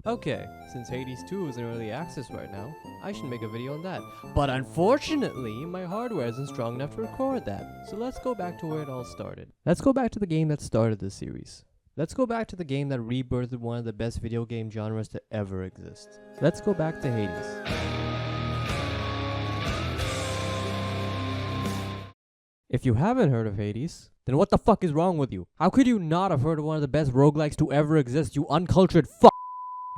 Okay, since Hades 2 is in early access right now, I should make a video on that. But unfortunately, my hardware isn't strong enough to record that. So let's go back to where it all started. Let's go back to the game that started this series. Let's go back to the game that rebirthed one of the best video game genres to ever exist. Let's go back to Hades. If you haven't heard of Hades, then what the fuck is wrong with you? How could you not have heard of one of the best roguelikes to ever exist, you uncultured fuck?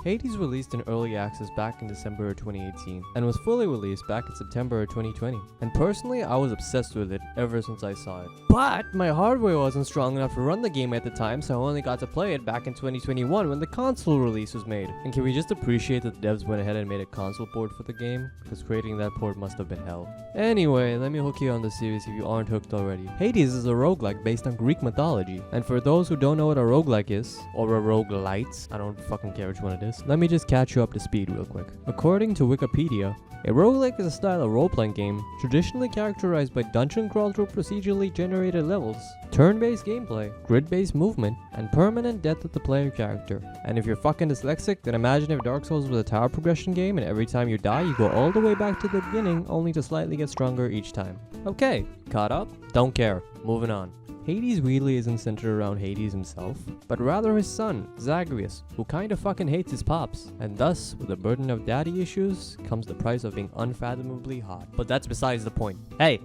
Hades released in early access back in December of 2018 and was fully released back in September of 2020. And personally, I was obsessed with it ever since I saw it. But my hardware wasn't strong enough to run the game at the time, so I only got to play it back in 2021 when the console release was made. And can we just appreciate that the devs went ahead and made a console port for the game? Because creating that port must have been hell. Anyway, let me hook you on the series if you aren't hooked already. Hades is a roguelike based on Greek mythology. And for those who don't know what a roguelike is, or a roguelite, I don't fucking care which one it is, let me just catch you up to speed real quick. According to Wikipedia, a roguelike is a style of role-playing game traditionally characterized by dungeon crawl through procedurally generated levels, turn-based gameplay, grid-based movement, and permanent death of the player character. And if you're fucking dyslexic, then imagine if Dark Souls was a tower progression game and every time you die you go all the way back to the beginning only to slightly get stronger each time. Okay, caught up? Don't care. Moving on. Hades really isn't centered around Hades himself, but rather his son, Zagreus, who kinda fucking hates his pops. And thus, with the burden of daddy issues, comes the price of being unfathomably hot. But that's besides the point. Hey,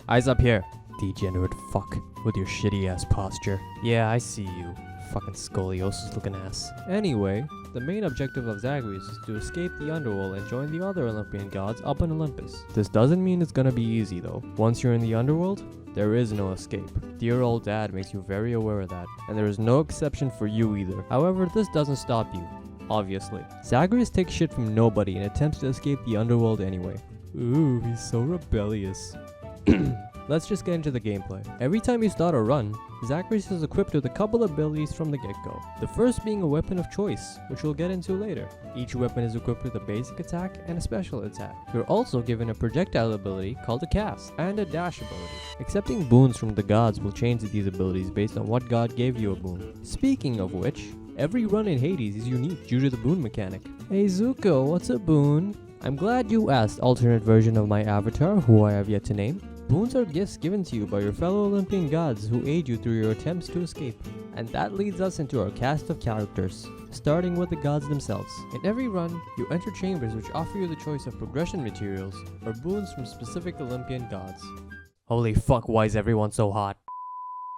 eyes up here. Degenerate fuck, with your shitty ass posture. Yeah, I see you. Fucking scoliosis looking ass. Anyway, the main objective of Zagreus is to escape the underworld and join the other Olympian gods up in Olympus. This doesn't mean it's gonna be easy though. Once you're in the underworld, there is no escape. Dear old dad makes you very aware of that, and there is no exception for you either. However, this doesn't stop you, obviously. Zagreus takes shit from nobody and attempts to escape the underworld anyway. Ooh, he's so rebellious. Let's just get into the gameplay. Every time you start a run, Zagreus is equipped with a couple abilities from the get-go. The first being a weapon of choice, which we'll get into later. Each weapon is equipped with a basic attack and a special attack. You're also given a projectile ability called a cast, and a dash ability. Accepting boons from the gods will change these abilities based on what god gave you a boon. Speaking of which, every run in Hades is unique due to the boon mechanic. Hey Zuko, what's a boon? I'm glad you asked, alternate version of my avatar, who I have yet to name. Boons are gifts given to you by your fellow Olympian gods who aid you through your attempts to escape. And that leads us into our cast of characters, starting with the gods themselves. In every run, you enter chambers which offer you the choice of progression materials or boons from specific Olympian gods. Holy fuck, why is everyone so hot?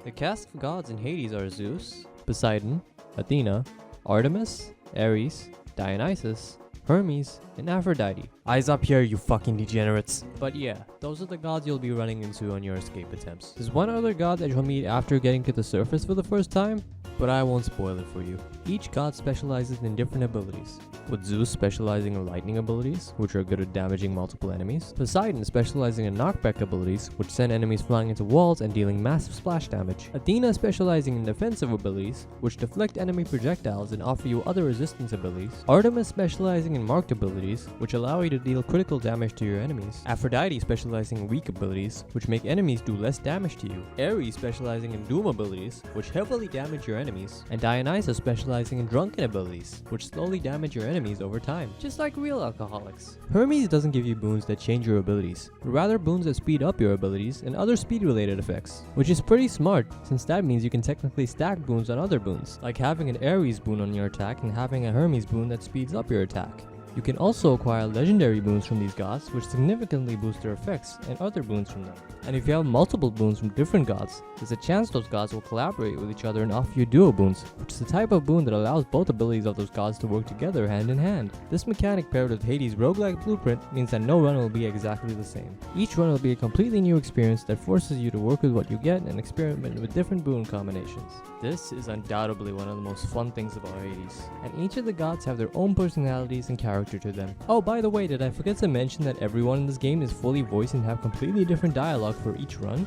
The cast of gods in Hades are Zeus, Poseidon, Athena, Artemis, Ares, Dionysus, Hermes, and Aphrodite. Eyes up here, you fucking degenerates. But yeah, those are the gods you'll be running into on your escape attempts. There's one other god that you'll meet after getting to the surface for the first time, but I won't spoil it for you. Each god specializes in different abilities, with Zeus specializing in lightning abilities, which are good at damaging multiple enemies, Poseidon specializing in knockback abilities, which send enemies flying into walls and dealing massive splash damage, Athena specializing in defensive abilities, which deflect enemy projectiles and offer you other resistance abilities, Artemis specializing in marked abilities, which allow you to deal critical damage to your enemies, Aphrodite specializing in weak abilities, which make enemies do less damage to you, Ares specializing in doom abilities, which heavily damage your enemies, and Dionysus specializing in drunken abilities, which slowly damage your enemies over time, just like real alcoholics. Hermes doesn't give you boons that change your abilities, but rather boons that speed up your abilities and other speed related effects, which is pretty smart since that means you can technically stack boons on other boons, like having an Ares boon on your attack and having a Hermes boon that speeds up your attack. You can also acquire legendary boons from these gods, which significantly boost their effects, and other boons from them. And if you have multiple boons from different gods, there's a chance those gods will collaborate with each other and offer you duo boons, which is the type of boon that allows both abilities of those gods to work together hand in hand. This mechanic paired with Hades' roguelike blueprint means that no run will be exactly the same. Each run will be a completely new experience that forces you to work with what you get and experiment with different boon combinations. This is undoubtedly one of the most fun things about Hades, and each of the gods have their own personalities and character to them. Oh, by the way, did I forget to mention that everyone in this game is fully voiced and have completely different dialogue for each run?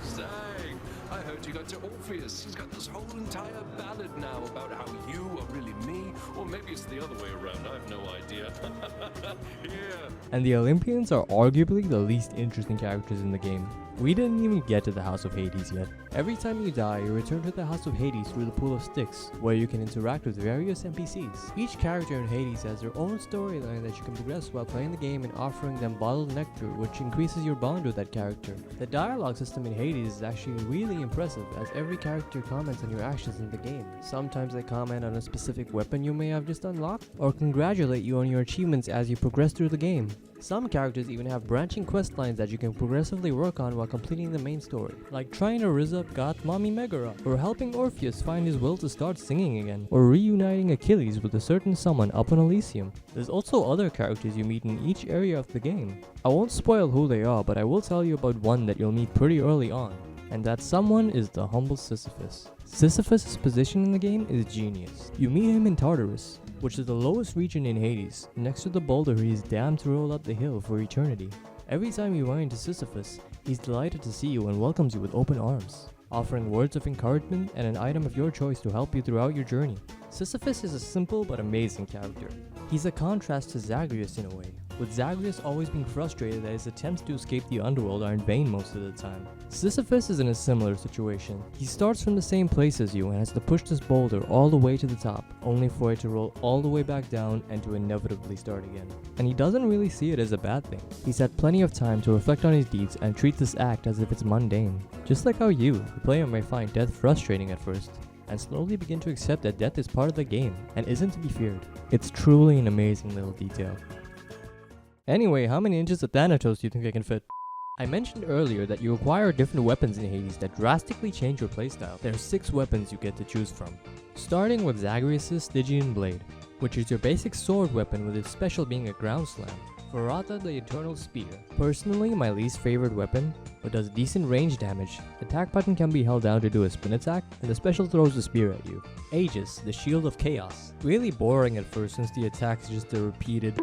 Zang, I heard you got to Orpheus. He's got this whole entire ballad now about how you are really me, or maybe it's the other way around. I have no idea. Yeah. And the Olympians are arguably the least interesting characters in the game. We didn't even get to the House of Hades yet. Every time you die, you return to the House of Hades through the Pool of Styx, where you can interact with various NPCs. Each character in Hades has their own storyline that you can progress while playing the game and offering them bottled nectar, which increases your bond with that character. The dialogue system in Hades is actually really impressive, as every character comments on your actions in the game. Sometimes they comment on a specific weapon you may have just unlocked, or congratulate you on your achievements as you progress through the game. Some characters even have branching quest lines that you can progressively work on while completing the main story, like trying to rizz up God Mommy Megara, or helping Orpheus find his will to start singing again, or reuniting Achilles with a certain someone up on Elysium. There's also other characters you meet in each area of the game. I won't spoil who they are, but I will tell you about one that you'll meet pretty early on, and that someone is the humble Sisyphus. Sisyphus' position in the game is genius. You meet him in Tartarus, which is the lowest region in Hades, next to the boulder he is damned to roll up the hill for eternity. Every time you run into Sisyphus, he's delighted to see you and welcomes you with open arms, offering words of encouragement and an item of your choice to help you throughout your journey. Sisyphus is a simple but amazing character. He's a contrast to Zagreus in a way, with Zagreus always being frustrated that his attempts to escape the underworld are in vain most of the time. Sisyphus is in a similar situation. He starts from the same place as you and has to push this boulder all the way to the top, only for it to roll all the way back down and to inevitably start again. And he doesn't really see it as a bad thing. He's had plenty of time to reflect on his deeds and treat this act as if it's mundane. Just like how you, the player, may find death frustrating at first, and slowly begin to accept that death is part of the game and isn't to be feared. It's truly an amazing little detail. Anyway, how many inches of Thanatos do you think I can fit? I mentioned earlier that you acquire different weapons in Hades that drastically change your playstyle. There are 6 weapons you get to choose from. Starting with Zagreus' Stygian Blade, which is your basic sword weapon with its special being a ground slam. Varata the Eternal Spear. Personally, my least favorite weapon, but does decent range damage. The attack button can be held down to do a spin attack, and the special throws the spear at you. Aegis, the Shield of Chaos. Really boring at first since the attack is just a repeated.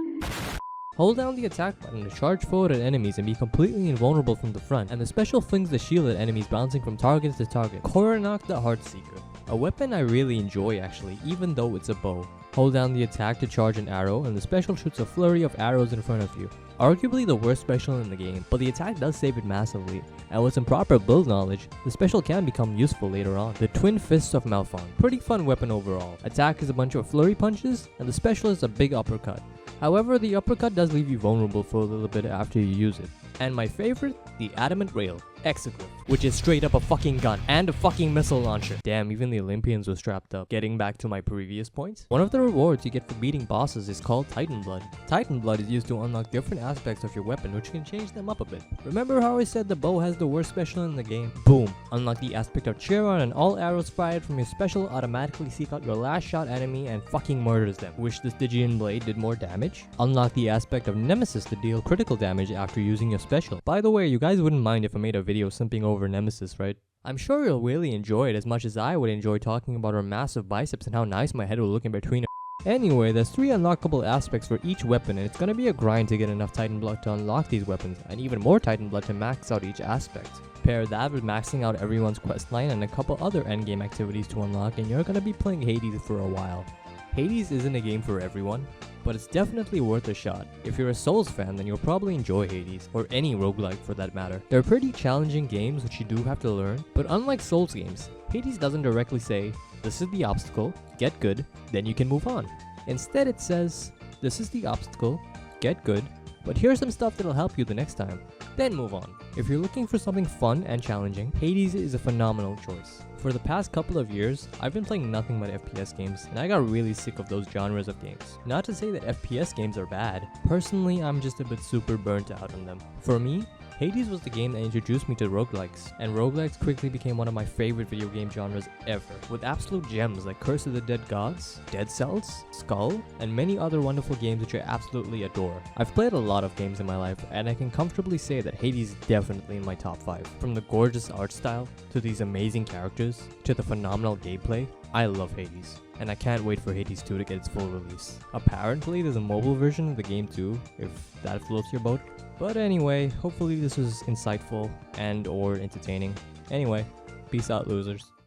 Hold down the attack button to charge forward at enemies and be completely invulnerable from the front, and the special flings the shield at enemies bouncing from target to target. Koronach the Heartseeker. A weapon I really enjoy actually, even though it's a bow. Hold down the attack to charge an arrow, and the special shoots a flurry of arrows in front of you. Arguably the worst special in the game, but the attack does save it massively, and with some proper build knowledge, the special can become useful later on. The Twin Fists of Malphon. Pretty fun weapon overall. Attack is a bunch of flurry punches, and the special is a big uppercut. However, the uppercut does leave you vulnerable for a little bit after you use it. And my favorite, the Adamant Rail, Exeglyph, which is straight up a fucking gun and a fucking missile launcher. Damn, even the Olympians were strapped up. Getting back to my previous points, one of the rewards you get for beating bosses is called Titan Blood. Titan Blood is used to unlock different aspects of your weapon, which can change them up a bit. Remember how I said the bow has the worst special in the game? Boom! Unlock the aspect of Chiron, and all arrows fired from your special automatically seek out your last shot enemy and fucking murders them. Wish the Stygian Blade did more damage? Unlock the aspect of Nemesis to deal critical damage after using your special. By the way, you guys wouldn't mind if I made a video simping over Nemesis, right? I'm sure you'll really enjoy it as much as I would enjoy talking about her massive biceps and how nice my head will look in between. Anyway, there's 3 unlockable aspects for each weapon, and it's gonna be a grind to get enough Titan Blood to unlock these weapons, and even more Titan Blood to max out each aspect. Pair that with maxing out everyone's questline and a couple other endgame activities to unlock, and you're gonna be playing Hades for a while. Hades isn't a game for everyone, but it's definitely worth a shot. If you're a Souls fan, then you'll probably enjoy Hades, or any roguelike for that matter. They're pretty challenging games which you do have to learn, but unlike Souls games, Hades doesn't directly say, this is the obstacle, get good, then you can move on. Instead it says, this is the obstacle, get good, but here's some stuff that'll help you the next time, then move on. If you're looking for something fun and challenging, Hades is a phenomenal choice. For the past couple of years, I've been playing nothing but FPS games, and I got really sick of those genres of games. Not to say that FPS games are bad, personally I'm just a bit super burnt out on them. For me, Hades was the game that introduced me to roguelikes, and roguelikes quickly became one of my favorite video game genres ever, with absolute gems like Curse of the Dead Gods, Dead Cells, Skull, and many other wonderful games which I absolutely adore. I've played a lot of games in my life, and I can comfortably say that Hades is definitely in my top 5. From the gorgeous art style, to these amazing characters, to the phenomenal gameplay, I love Hades, and I can't wait for Hades 2 to get its full release. Apparently there's a mobile version of the game too, if that floats your boat. But anyway, hopefully this was insightful and or entertaining. Anyway, peace out losers.